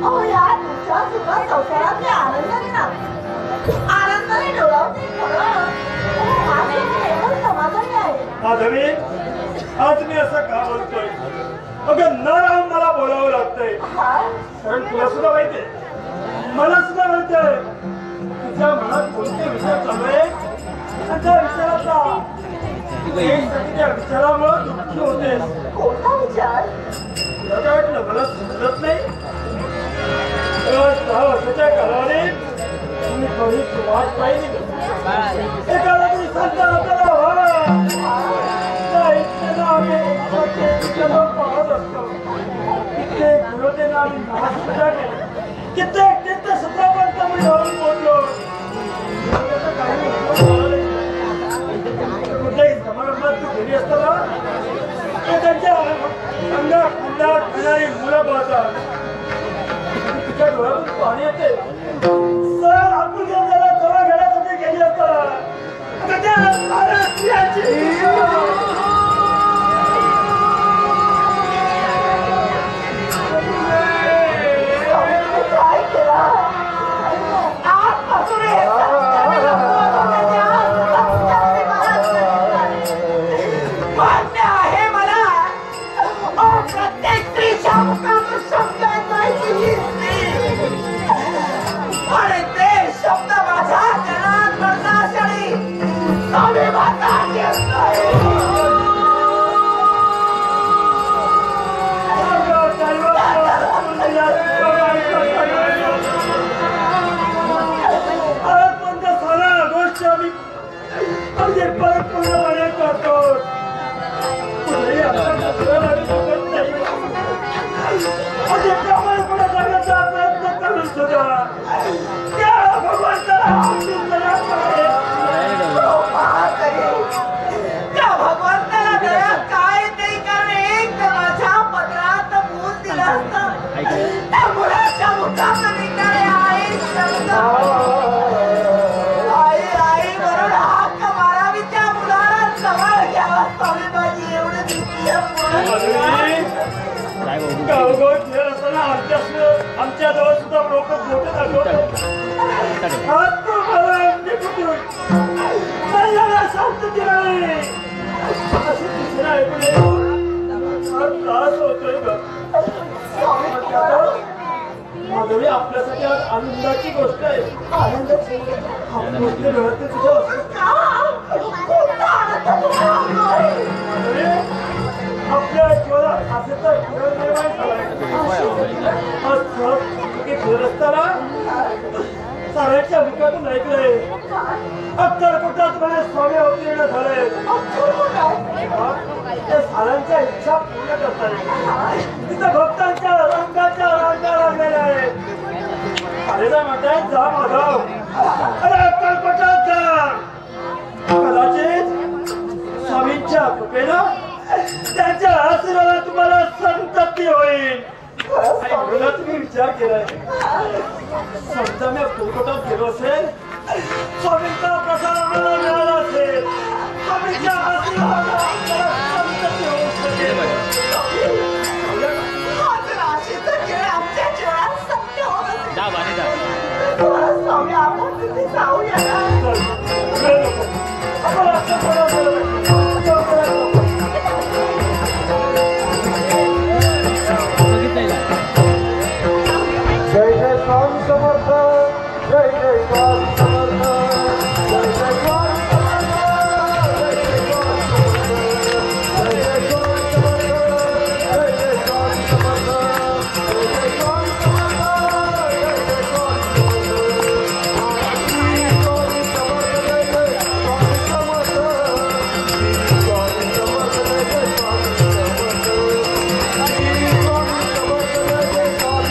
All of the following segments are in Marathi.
अहो यार तुमच्या सुद्धा संसारातले आनंदाने ना आनंदाने डोळावते खरं समाधानी आहे. माधवी आज मी असं का बोलतोय अगं न राहून मला बोलावं लागतंय कारण तुला सुद्धा माहितीये मला सुद्धा माहितीये तुझ्या मनात कोणते विचार चालू आहे त्या विचाराचा त्या विचारामुळे दुःखी होते. कोणता विचार तुला काय वाटलं मला समजत नाही. 10 वर्षाच्या कालावधीत तुम्ही कधी वाट पाहिली एकाला तरी संत आपल्याला व्हावं त्या इच्छेनं आम्ही पाहत असतो. कित्येक विरोधींना आम्ही नाशपूजा केली. कित्येक तीर्थक्षेत्रापर्यंत आम्ही जाऊन पोहोचलो. कुठल्याही समारंभात तू गेली असताना त्यांच्या अंगात कुंडात येणारी मुलं पाहतात. तुझ्या डोळ्यातून पाणी येते. सर आपण जरा जवळ घेण्यासाठी गेली असताना काय केला आजपासून मान्य आहे मला प्रत्येक स्त्रीच्या मुखातून शब्द माहिती आणि ते शब्द माझ्या जनात पडण्यासाठी स्वाभिमानाने येत नाही. परत पूर्णपणे करतो. प्रामाणिकपणे करण्याचा प्रयत्न करून सुद्धा त्या भगवंताला भगवंताला दया काय नाही करणे माझ्या पत्रात मूल दिलं असतं त्या मुलाच्या मुखात निघणारे आई शब्द आई वरून हाक मारावी त्या मुलाला जवळ घ्यावा स्वामी माझी एवढं गावगाव खेळ असताना आमच्याजवळ सुद्धा लोक मोठे दाखवतात. त्रास होतोय माधवी आपल्यासाठी आज आनंदाची गोष्ट आहे. आनंदाची गोष्टी घडते तुझ्या आपल्या जीवनात असे तर खेळ निर्माण फिरत असताना साऱ्याच्या मुखातून ऐकलंय अक्कलकोटात स्वामी अवतीर्ण झाले. त्या साऱ्यांच्या इच्छा पूर्ण करतात. तिथं भक्तांच्या रंगाच्या रांगा लागलेल्या आहेत. सारेला म्हणतात जा माधव अरे अक्कलकोटात जा. कदाचित स्वामींच्या कृपेनं त्यांच्या आशीर्वादात तुम्हाला संतती होईल. मला तुम्ही विचार केलाय समजा मी अक्कलकोटात गेलो असेल स्वामींचा प्रसाद आम्हाला मिळाला असेल स्वामींच्या आशीर्वादात संतती होऊ शकेल. आमच्या जीवनात सत्य होत स्वामी आपण तिथे जाऊया. जय जय स्वामी समर्थ जय जय स्वामी समर्थ जय जय स्वामी समर्थ जय जय स्वामी समर्थ जय जय स्वामी समर्थ जय जय स्वामी समर्थ जय जय स्वामी समर्थ जय जय स्वामी समर्थ स्वामी समर्थ जय जय स्वामी समर्थ स्वामी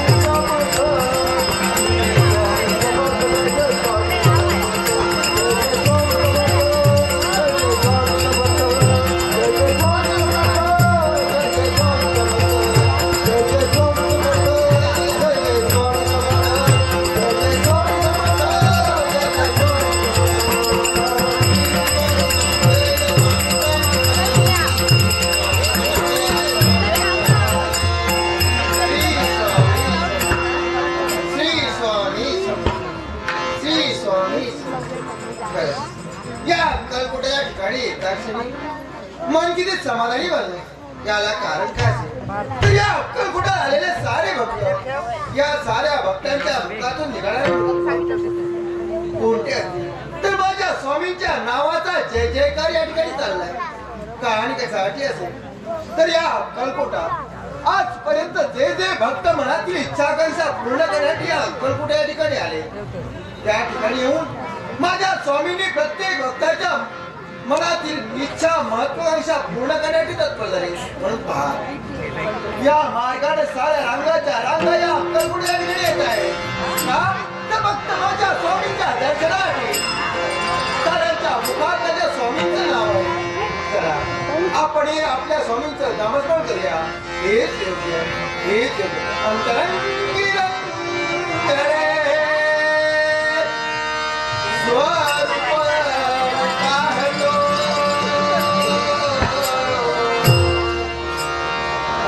समर्थ जय जय स्वामी समर्थ ठिकाणी येताक्षणी मन किती समाधानी बनले. याला कारण काय असेल तर या अक्कलकोटा आलेले सारे भक्त, या साऱ्या भक्तांच्या मुखातून निघाणारे कोणते असतील तर माझ्या स्वामींच्या नावाचा जय जयकार या ठिकाणी चाललाय. कहाणी कशासाठी असेल तर या अक्कलकोटा आजपर्यंत जे जे भक्त मनातील इच्छाकांक्षा पूर्ण करण्यासाठी या अक्कलकोटा या ठिकाणी आले, त्या ठिकाणी येऊन माझ्या स्वामींनी प्रत्येक भक्ताच्या मनातील इच्छा महत्वाकांक्षा पूर्ण करण्यासाठी तत्पर झाले. म्हणून पहा या मार्गाने साऱ्या रांगाच्या रांगा या अक्कलकोटा या ठिकाणी येत आहे तर फक्त माझ्या स्वामींच्या दर्शनासाठी. साऱ्यांच्या मुखात माझ्या स्वामींचं नाव आहे. चला आपण आपल्या स्वामींचं नामस्मरण करूया. हेच योग्य, हेच योग्य. अंतरंगी रंगले स्वरूप पाहतो,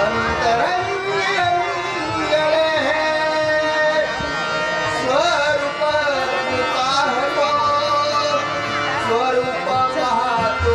अंतरंगी रंगले स्वरूप पाहतो, स्वरूप पाहतो.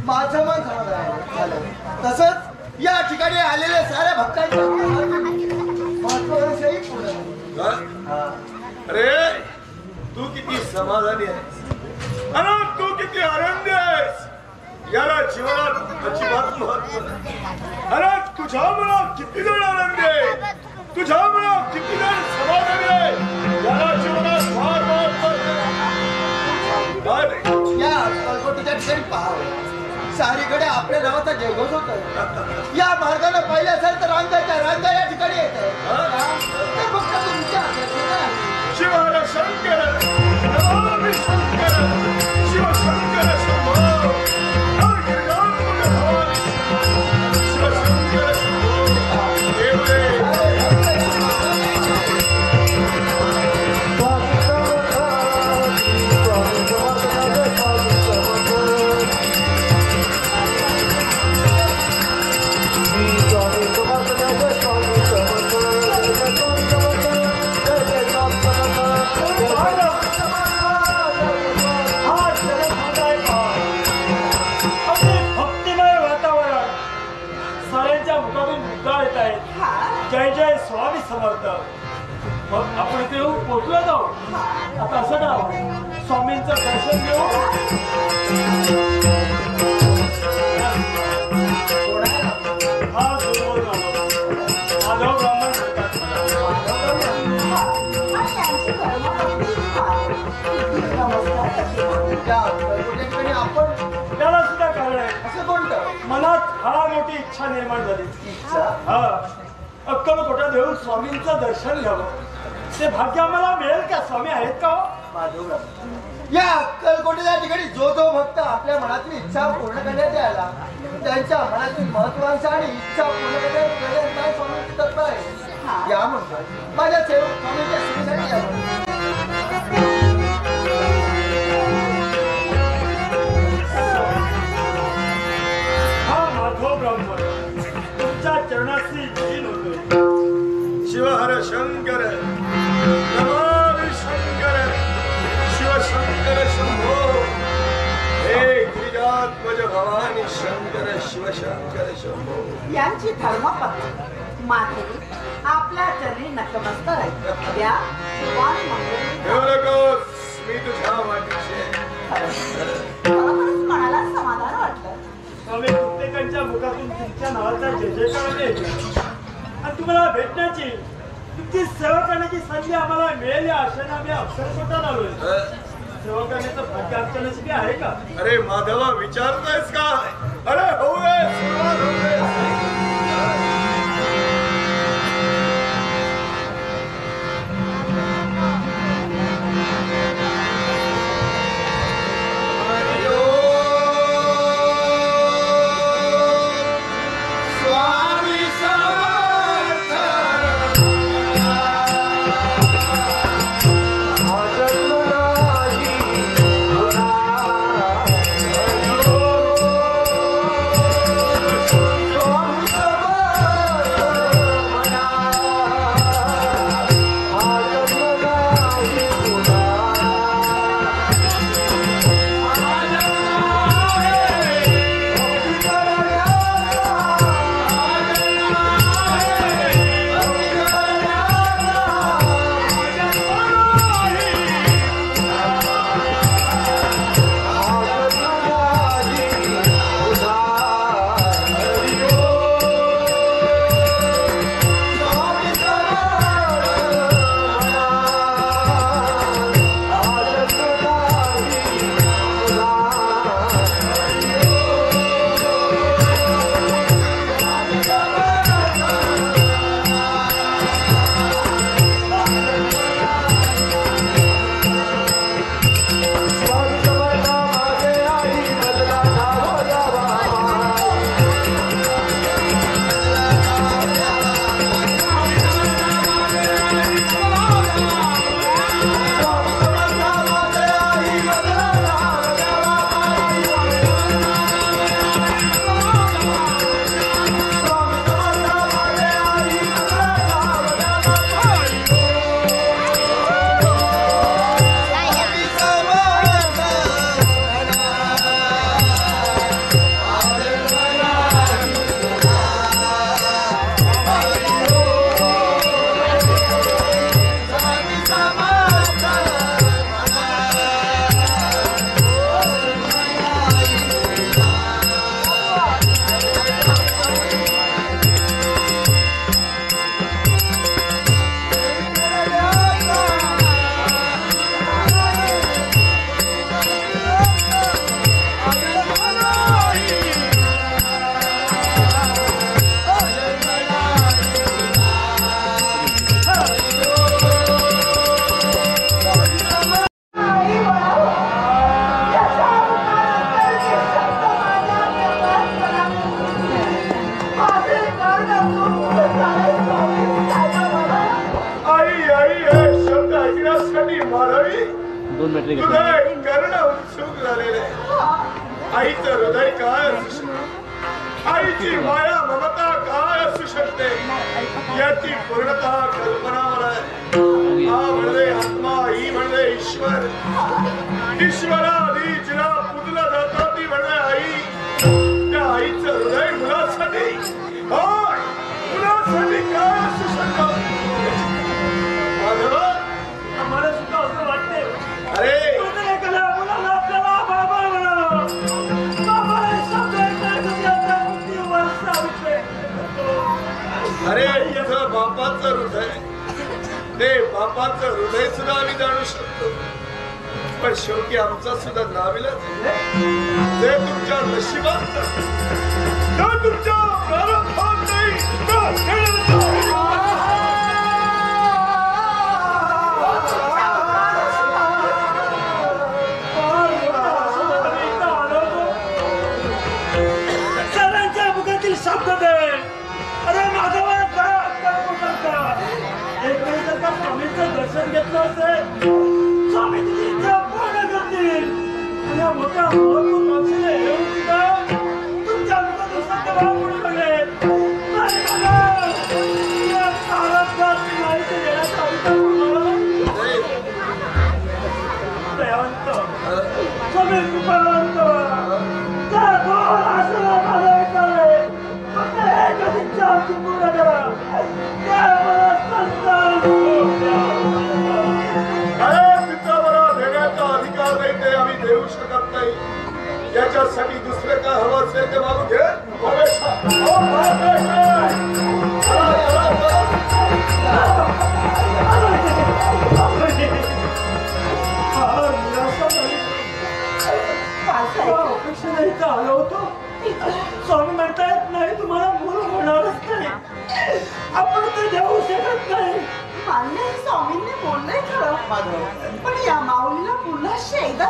माझं मन समाधान झालं. तसंच या ठिकाणी आलेल्या साऱ्या भक्तांच्या महत्वाकांक्षाही पूर्ण. अरे तू किती समाधानी आहेस आणि तू किती आनंदी आहेस याला जीवनात अजिबात महत्व नाही. अरे तुझ्या मनात किती जण आनंदी आहे, तुझ्या मनात किती जण समाधानी आहे याला जीवनात फार महत्व. सारीकडे आपल्या नावाचा जयघोष होतोय. या मार्गाने पाहिलं असेल तर रांगा या ठिकाणी येत आहे. ते फक्त तुमच्या हातात. शिवाला शंकर नमामि शंकर शिव शंकर शंभो भवानी शिव शंकर शंभो देव जय जय स्वामी समर्थ. मग आपण इथे पोहोचलो जाऊ. आता असं करा स्वामींचं दर्शन घेऊ. हा माधव ब्राह्मण आपण त्याला सुद्धा कारण आहे. असं कोणतं मनात फार मोठी इच्छा निर्माण झाली. हा अक्कलकोटात येऊन स्वामींचं दर्शन घ्यावं. ते भाग्य आम्हाला मिळेल का? स्वामी आहेत का? या अक्कलकोटेच्या ठिकाणी जो भक्त आपल्या मनातली इच्छा पूर्ण करण्यात यायला त्यांच्या मनातील महत्वांचा आणि इच्छा पूर्ण करण्यात स्वामींची तत्व आहे. या म्हणतो माझ्या सेवक स्वामींच्या सेवेसाठी या तुमच्या चरणाची लीन होतोय. शिवहर शंकर नमामि शंकर शिव शंकर शंभो हे गिरिजात्मज भवानी शंकर शिव शंकर शंभो. यांची धर्मपत्नी माधवी आपल्या चरणी नतमस्तक आहे. त्या देऊ नकोस मी तुझ्या वाटीचे. खरोखरच मनाला समाधान वाटलं. स्वामी प्रत्येकांच्या मुखातून तुमच्या नावाचा जय जयकार येतो आणि तुम्हाला भेटण्याची तुमची सेवा करण्याची संधी आम्हाला मिळेल या आशेने आम्ही अक्कलकोटात आलोय. सेवा करण्याचं भाग्य आमच्या नशिबी आहे का? अरे माधवा विचारतोयस का? अरे होऊया सुरुवात होऊया. स्वामी हृदय कर्ण उत्सुक झालेले आईचं हृदय काय असू शकते आईची माया ममता काय असू शकते याची पूर्णतः कल्पना मला हा म्हणजे आत्मा ही म्हणजे ईश्वर ईश्वराआधी जिला पूजलं जातं ती म्हणजे आई त्या आईचं हृदय मुलासाठी मुलासाठी काय असू शकतं मला सुद्धा असं वाटते अरे एखाद्या मुलाला आपल्याला बाबा म्हणावं बाबा शब्द अरे तुझं बापाचं हृदय ते बापाचं हृदय सुद्धा आम्ही जाणू शकतो पण शेवटी आमचा सुद्धा नाविलाज जे तुमच्या नशिबात जे तुमच्या प्रारंभात नाही सरांच्या मुखातील शब्द दे अरे माधवा एक वेळी जर का स्वामींचं दर्शन घेतलं असेल स्वामी तुझी इच्छा पूर्ण करतील आणि या मोठ्या महत्व माणसाने येऊन सुद्धा तुमच्या मुखातून सत्य भाव म्हणून लागले नाही बघा या प्रारब्धात माहिती देण्याचा अधिकार दयावंत स्वामी कृपावंत त्या दोन आश्रमात मला विचारले फक्त एकच इच्छा आमची पूर्ण करा अधिकार नाही ते आम्ही देऊ शकत नाही याच्यासाठी दुसरे काय हवं असेल ते मागू घे अपेक्षा आलो होतो स्वामी म्हणतायत नाही तुम्हाला मूल होणारच नाही आपण ते देऊ शकत नाही मान्य स्वामींनी बोललंय खरं पण या माऊलीला पुन्हा एकदा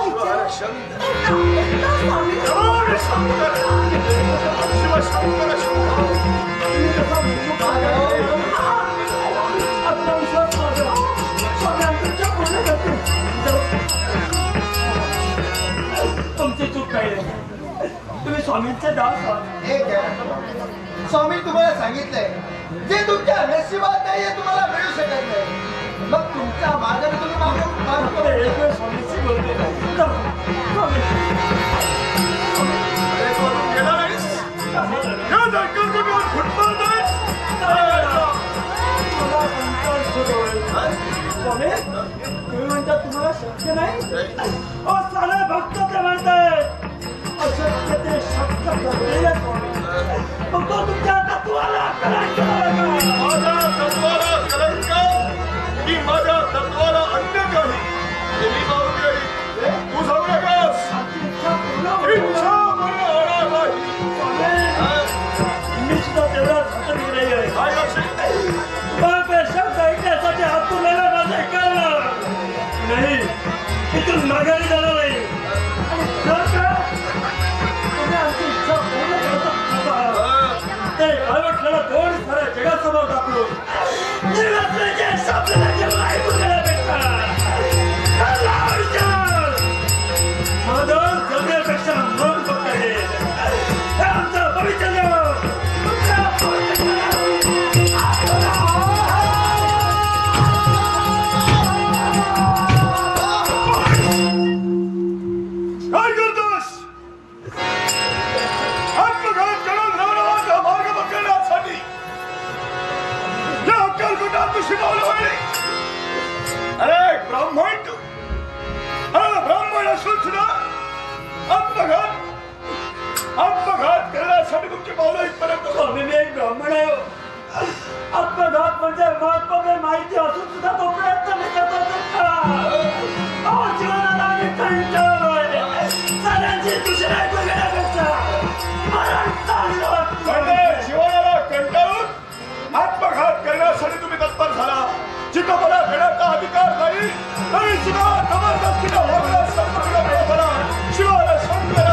तुमची चूक काही नाही तुम्ही स्वामींचे दास आहात स्वामी तुम्हाला सांगितलंय जे तुमच्या नशिबात नाहीये तुम्हाला मिळू शकत नाही मग तुमच्या मार्गाने तुम्ही मागून एक वेळ स्वामींशी बोलते स्वामी तुम्ही म्हणता तुम्हाला शक्य नाही सारे भक्त ते म्हणतायत अशक्य ते शक्य करलेले स्वामी मग तो तुमच्या तत्वाला कलंक माझ्या तत्वाला कलंक की माझ्या तत्वाला अन्य काही मी मागू तू सांगू नकास इच्छा पूर्ण होणार नाही मी सुद्धा तेवढाच हटत नाही आहे शब्द ऐकण्यासाठी हात तुलायला माझं ऐकायला नाही इथून माघारी जाणार नाही आणि जर का तुम्ही आमची इच्छा पूर्ण करत आहात ते काळवटलेला दोन साऱ्या जगासमोर दाखवून निर्वाचनाचे शब्द जेव्हा ऐकून घेण्यापेक्षा माझं जगण्यापेक्षा मन फक्त हे आमचं पवित्र अरे ब्राह्मण तू ब्राह्मण असून सुद्धा आत्मघात करण्यासाठी तुमची पावलं इथपर्यंत स्वामी मी एक ब्राह्मण आहे आत्मघात म्हणजे महत्वाची माहिती असून सुद्धा तो प्रयत्न मी करतो जीवनाला मी कंटाळलोय सगळ्यांची दुसरी ऐकून घेण्यापेक्षा मरण चांगलं वाटतं जीवनाला कंटाळून आत्मघात करण्यासाठी तुम्ही तत्पर झाला जिथं मला घेण्याचा अधिकार नाही तरी सुद्धा जबरदस्तीने होणारा संपूर्ण मला शिवाला शंकर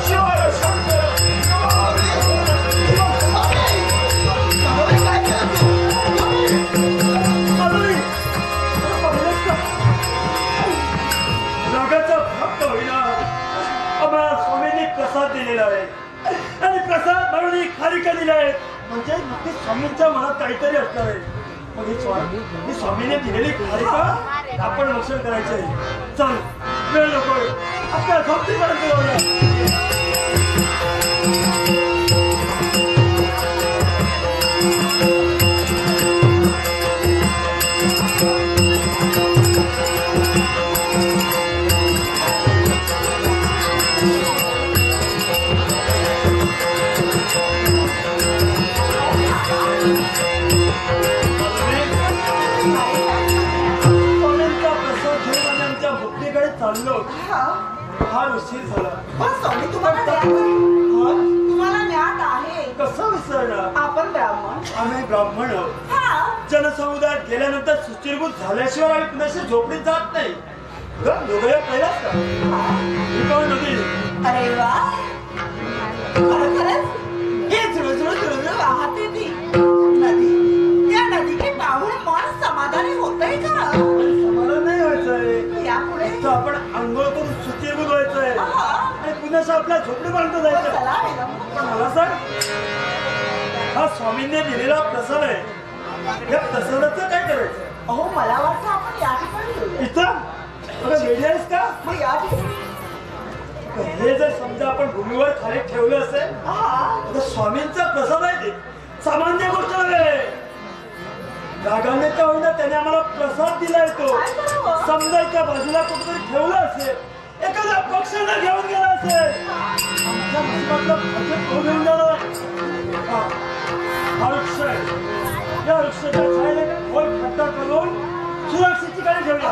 शिवाला शंकर खारिका दिल्या आहेत म्हणजे नक्की स्वामींच्या मनात काहीतरी असणार आहे. मग ही स्वामीने दिलेली खारिका आपण रक्षण करायचे आहे. चल वेळ नकोय आपल्या झोपडीपर्यंत जाऊया. हा उशीर झाला. पण स्वामी तुम्हाला ज्ञात आहे. कसं विसरणार? आपण ब्राह्मण. आम्ही ब्राह्मण आहोत. जनसमुदायात गेल्यानंतर सुचिरभूत झाल्याशिवाय आम्ही कुणाशी झोपडीत जात नाही. दोघं पहिलाच का नदी? अरे वा खरंच हे जुळजुळ वाहते ती नदी. त्या नदीची पाहून मन समाधानी होतंय का? समाधान नाही व्हायचंय. यापुढे आपण आंघोळ करून सुचिरभूत व्हायचंय आणि पुन्हा आपल्या झोपडीपर्यंत जायचं. पण मला सांग हा स्वामींनी दिलेला प्रसाद आहे. या प्रसादाचं काय करायचं? अहो मला वाटतं आपण या ठिकाणी येऊया. इथं वेळी आहेस का? मग या ठिकाणी हे जर समजा आपण भूमीवर खाली ठेवलं असेल तर स्वामींचा प्रसाद आहे ते सामान्य गोष्ट आहे. रागाने का होईना त्याने आम्हाला प्रसाद दिलाय. तो समजा एका बाजूला कुठेतरी ठेवलं असेल, एखाद्या पक्षाने घेऊन गेला असेल, आमच्या नशिबातलं भाजप तो घेऊन गेला. हा वृक्ष आहे. या वृक्षाच्या छायेने खोल खड्डा करून सुरक्षित ठिकाणी ठेवला.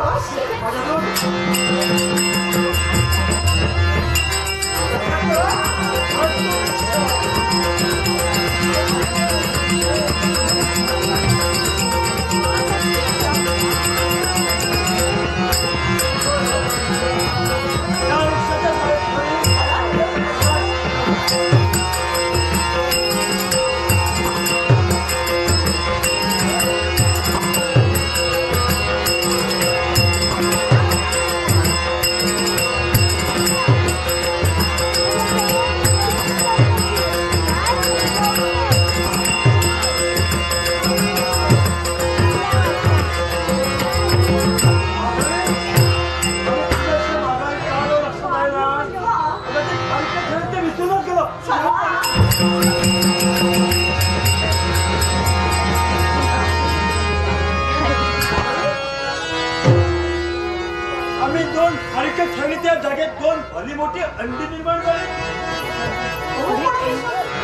आम्ही दोन खारिका ठेवली. त्या जागेत दोन भली मोठी अंडी निर्माण झाली.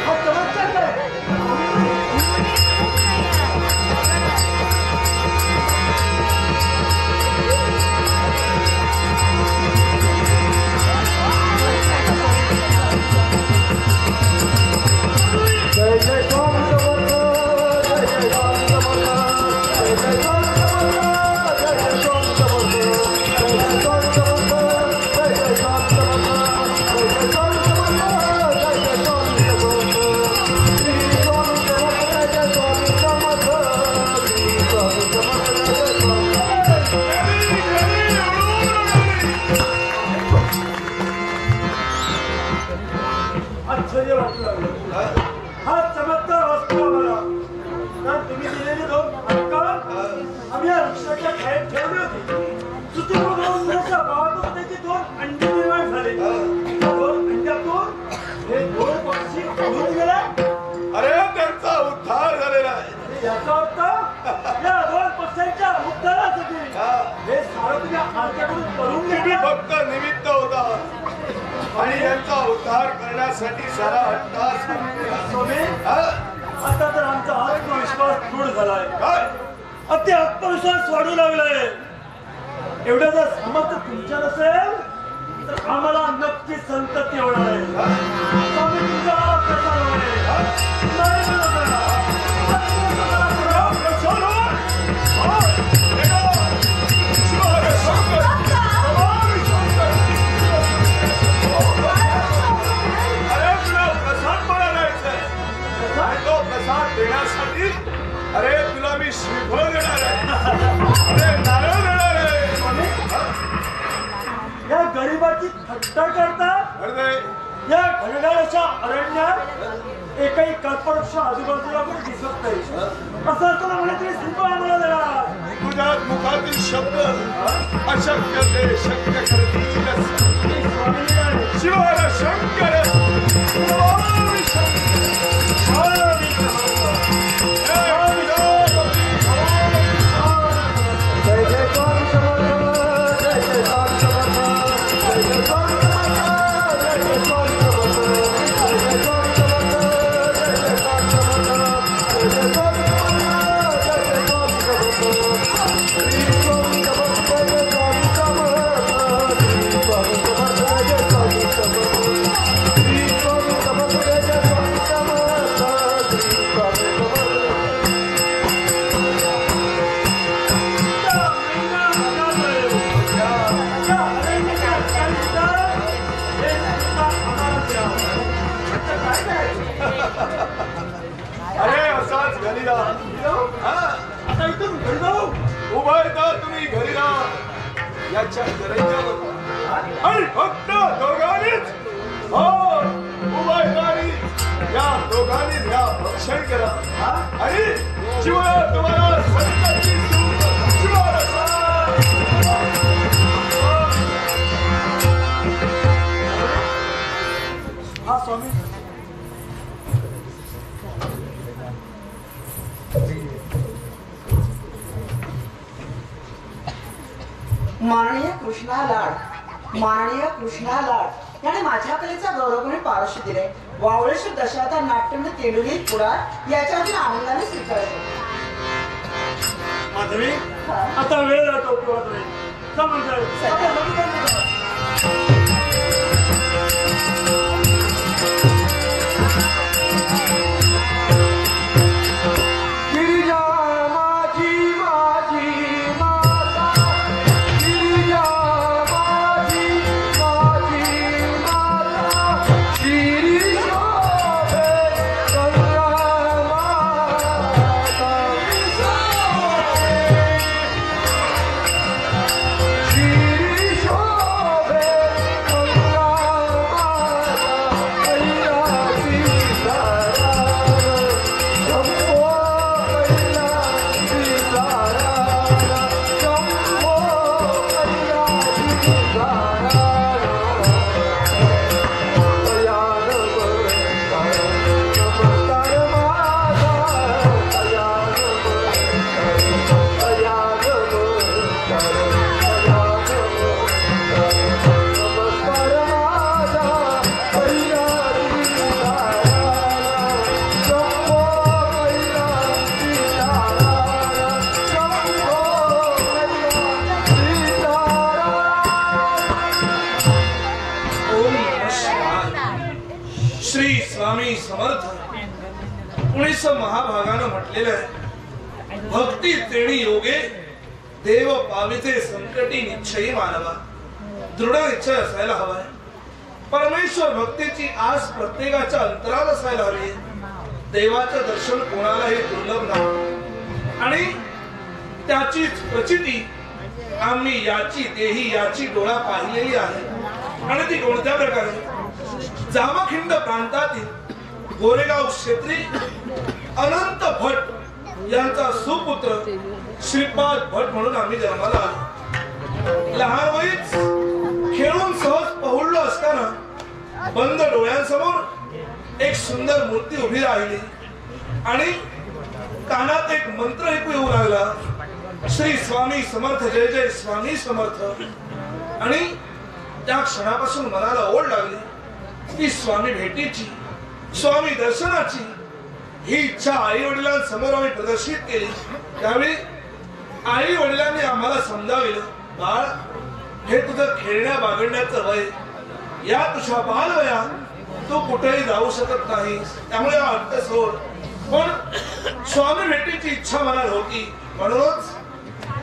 हा चमत्कार काय? जय जय स्वामी समर्थ, जय जय स्वामी समर्थ, जय जय स्वामी समर्थ, जय जय स्वामी समर्थ, जय जय स्वामी समर्थ, जय जय स्वामी समर्थ, जय जय स्वामी समर्थ, जय जय स्वामी समर्थ, श्री स्वामी समर्थ, जय जय स्वामी समर्थ, श्री स्वामी समर्थ, जय जय स्वामी. आश्चर्य वाटू लागलं. हा चमत्कार वाचतो आम्हाला. कारण तुम्ही दिलेली दोन फटका आम्ही या वृक्षाच्या छायेत ठेवली होती. गावातून त्याची दोन अंडी निर्माण झाली. दोन अंड्यातून हे दोन पक्षी उडून गेले. अरे त्यांचा उद्धार झालेला आहे. याचा अर्थ या दोन पक्ष्यांच्या उद्धारासाठी हे सारं तुम्ही आमच्याकडून करून तुम्ही घेतलं. फक्त निमित्त होता आणि यांचा उद्धार करण्यासाठी सारा हट्टास स्वामी आता तर आमचा आत्मविश्वास दृढ झालाय. अति आत्मविश्वास वाढू लागलाय. एवढं जर सामर्थ्य तुमच्या नसेल तर आम्हाला नक्की संतती होणार आहे. स्वामी तुमचा प्रसाद आहे. नाही म्हणत आहे. देण्यासाठी अरे तुला मी श्रीफळ देणार आहे. अरे नारळ देणार आहे. या गरीबाची थट्टा करता. अरे या घनदाटाच्या अरण्यात एकही कल्पवृक्ष आजूबाजूला पण दिसत नाही. असं असताना म्हणे तुम्ही सिंह आम्हाला देणार. तुझ्या मुखातील शब्द अशक्य ते शक्य करतील. शिवाला शंकर आता इथून घरी जाऊ. उभा येता तुम्ही घरी राहा याच्या गरजेवर आणि फक्त दोघांनीच उभा येता या दोघांनी या भक्षण करा आणि शिवाय तुम्हाला संकटची हा स्वामी. माननीय कृष्णा लाड, माननीय कृष्णा लाड याने माझ्या कलेचा गौरवपणे पारश दिले. वावळेश्वर दशावतार नाट्यमंदिर तेंडुली पुढार याच्यावरील आनंदाने स्वीकारले. माधवी आता वेळ जातो. स्वामी समर्थ. 19 महाभागानं म्हटलेलं आहे, भक्ती तेणी योगे देव पाविते संकटी निश्चयी मानवा. दृढ निश्चय असायला हवाय. परमेश्वर भक्तीची आस प्रत्येकाच्या अंतरात असायला हवी. देवाचं दर्शन कोणालाही दुर्लभ नाही आणि त्याची प्रचिती आम्ही याची देही याची डोळा पाहिलेली आहे. आणि ती कोणत्या प्रकारे? जामखिंड प्रांतातील गोरेगाव क्षेत्री अनंत भट यांचा सुपुत्र श्रीपाद भट म्हणून आम्ही जन्माला आलो. लहान वयीच खेळून सहज पहुडलो असताना बंद डोळ्यांसमोर एक सुंदर मूर्ती उभी राहिली आणि कानात एक मंत्र ऐकू येऊ लागला, श्री स्वामी समर्थ, जय जय स्वामी समर्थ. आणि त्या क्षणापासून मनाला ओढ लागली की स्वामी भेटीची, स्वामी दर्शनाची. ही इच्छा आई वडिलांसमोर आम्ही प्रदर्शित केली. त्यावेळी आई वडिलांनी आम्हाला समजाविलं, बाळ हे तुझं खेळण्या बागडण्याचं वय, या तुझ्या बालवयात तू कुठेही जाऊ शकत नाही, त्यामुळे हट्ट सोड. पण स्वामी भेटीची इच्छा मनात होती म्हणूनच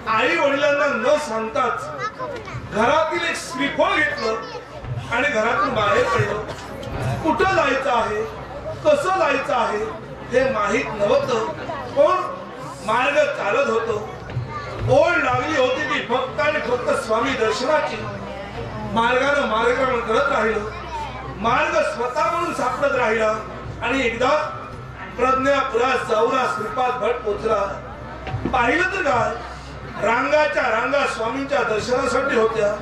आई वडिलांना न सांगताच घरातील एक श्रीफळ घेतलं आणि घरातून बाहेर पडलो. कुठं जायचं आहे, कसं जायचं आहे हे माहित नव्हतं, पण मार्ग चालत होतो. ओढ लागली होती ती फक्त आणि फक्त स्वामी दर्शनाची. मार्गानं मार्गक्रमण करत राहिलो. मार्ग स्वतः म्हणून सापडत राहिला आणि एकदा प्रज्ञापुरात जाऊन श्रीपाद भट पोचला. पाहिलं तर काय, रांगाच्या रांगा स्वामींच्या दर्शनासाठी होत्या.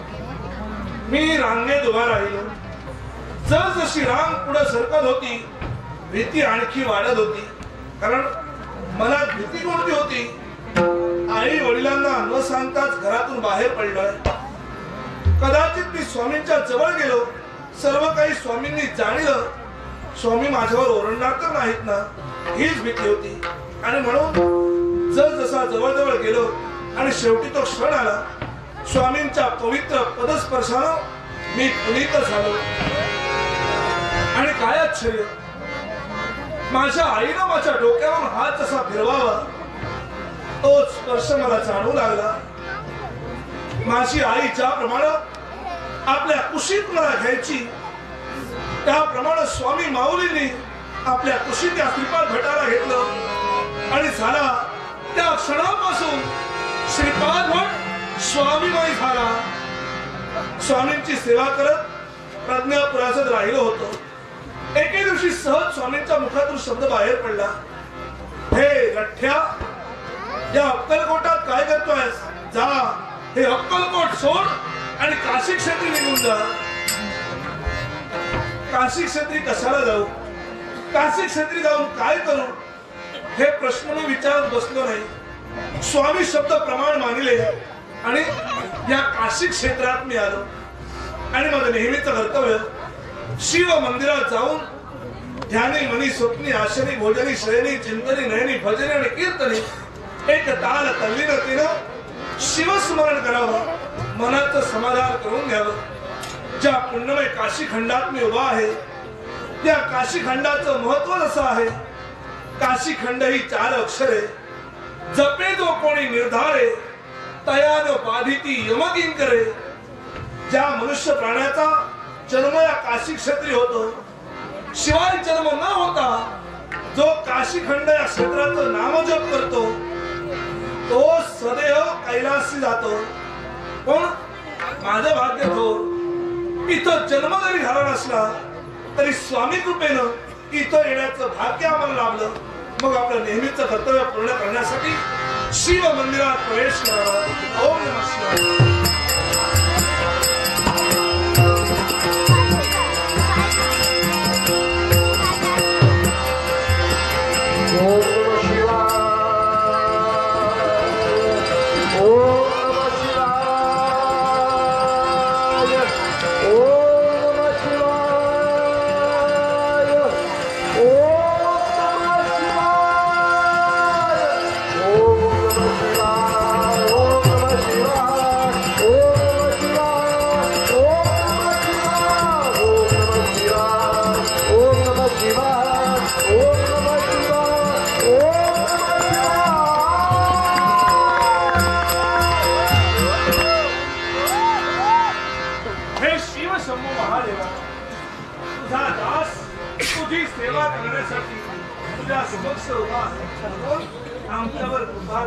मी रांगेत उभा राहिलो. जसजशी रांग पुढे सरकत होती भीती आणखी वाढत होती. कारण मला भीती कोणती होती, आई वडिलांना न सांगताच घरातून बाहेर पडलोय. कदाचित मी स्वामींच्या जवळ गेलो, सर्व काही स्वामींनी जाणलं, स्वामी माझ्यावर ओरडणार तर नाहीत ना, हीच भीती होती. आणि म्हणून जसा जवळ गेलो आणि शेवटी तो क्षण आला, स्वामींच्या पवित्र पदस्पर्शानं मी पुनीत झालो. आणि काय आश्चर्य, माझ्या आईनं माझ्या डोक्यावर हात जसा फिरवावा तो स्पर्श मला जाणवू लागला. माझी आई ज्याप्रमाणे आपल्या कुशीत मला घ्यायची, त्याप्रमाणे स्वामी माऊलींनी आपल्या कुशीत या श्रीपाद भटाला घेतलं आणि झाला त्या क्षणापासून श्रीपाद भट स्वामीमय झाला. स्वामींची सेवा करत प्रज्ञापुरात राहिलो होतो. एके दिवशी सहज स्वामींच्या मुखातून शब्द बाहेर पडला, हे लठ्ठ्या, या अक्कलकोटात काय करतोयस? जा, हे अक्कलकोट सोड आणि काशी क्षेत्री निघून जा. काशी क्षेत्री कशाला जाऊ, काशी क्षेत्री जाऊन काय करू, हे प्रश्न मी विचारत बसलो नाही. स्वामी शब्द प्रमाण मानले आणि या काशी क्षेत्रात मी आलो. आणि माझं नेहमीचं कर्तव्य शिव मंदिरात जाऊन ध्यानी मनी स्वप्नी आशनी भोजनी शयनी चिंतनी नयनी भजनी आणि कीर्तनी एक ताल तल्लीनतेनं शिवस्मरण करावं, मनाचं समाधान करून घ्यावं. ज्या पुण्यमय काशी खंडात मी उभा आहे, त्या काशी खंडाचं महत्व असं आहे, काशी खंड ही 4 अक्षरे, जपे जो कोणी निर्धारे तयान बाधिती यमकिंकरे. ज्या मनुष्य प्राण्याचा जन्म या काशी क्षेत्री होतो, शिवाय जन्म न होता जो काशी खंड या क्षेत्राचं नामजप करतो तो सदैव कैलासी जातो. पण माझं भाग्य थोर, इथं जन्म जरी झाला नसला तरी स्वामी कृपेनं इथं येण्याचं भाग्य आम्हाला लाभलं. मग आपलं नेहमीचं कर्तव्य पूर्ण करण्यासाठी शिव मंदिरात प्रवेश करावा. ओम नमः शिवाय. आमच्यावर कृपा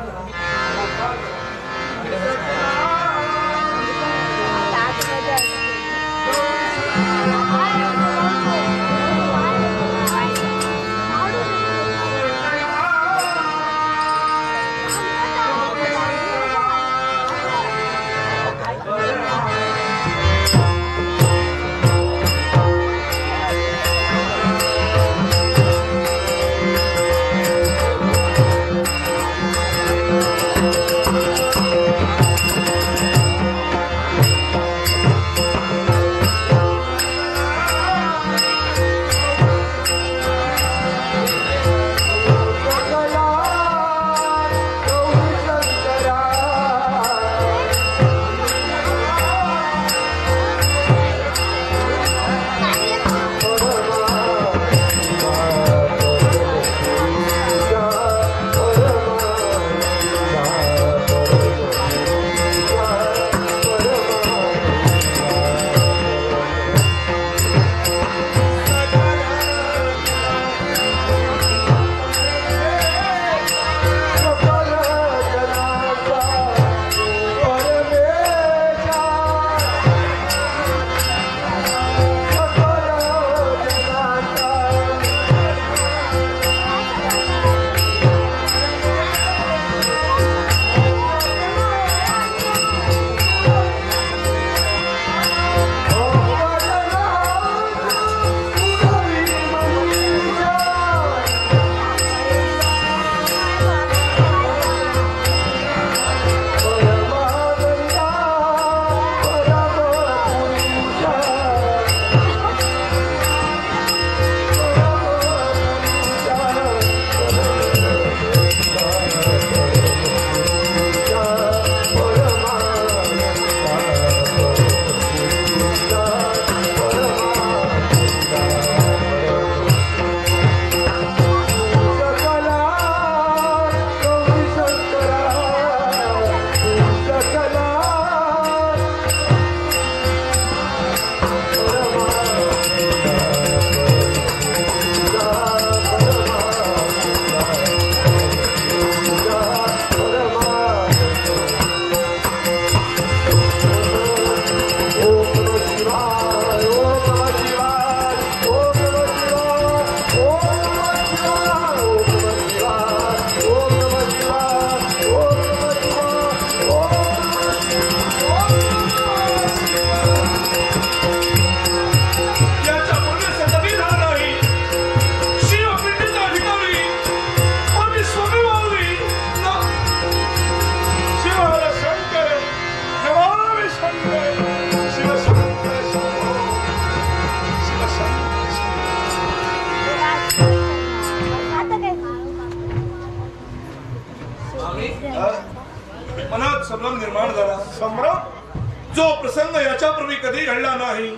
पूर्वी कधी घडला नाही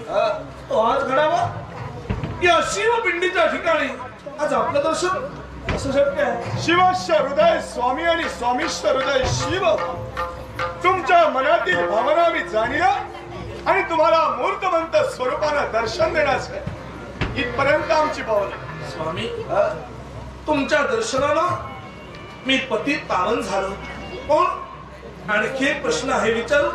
तो आज घडावा. या शिवपिंडीच्या ठिकाणी आज आपलं दर्शन असं शक्य आहे. शिवस्य हृदय स्वामी आणि स्वामीश्व हृदय शिव. तुमच्या मनातील भावना मी जाणीला आणि तुम्हाला मूर्तमंत स्वरूपानं दर्शन देण्याचं इथपर्यंत आमची पावलं. स्वामी तुमच्या दर्शनानं मी पतित पावन झालो. पण आणखी एक प्रश्न आहे विचारू.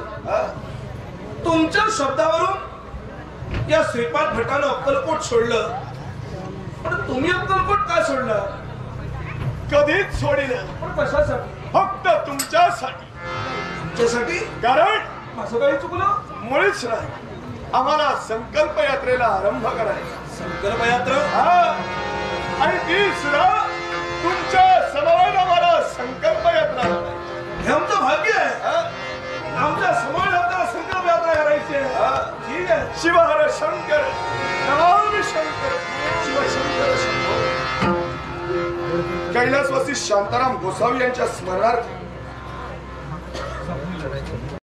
तुमच्या शब्दावरून या श्रीपाद भटानं अक्कलकोट सोडलं, पण तुम्ही अक्कलकोट का सोडलं? कधीच सोडिलं, पण कशासाठी? फक्त तुमच्यासाठी. तुमच्यासाठी? कारण माझं काही चुकलं? मुळीच नाही. आम्हाला संकल्प यात्रेला आरंभ करायचा. संकल्प यात्रा? आणि ती सुद्धा तुमच्या समवेत आम्हाला संकल्प यात्रा. हे आमचं भाग्य आहे. आमच्या समोर आपल्याला संकल्प यात्रा करायची आहे. ठीक आहे. शिवहर शंकर नमामि शंकर शिवशंकर शंभो. कैलासवासी शांताराम गोसावी यांच्या स्मरणार्थ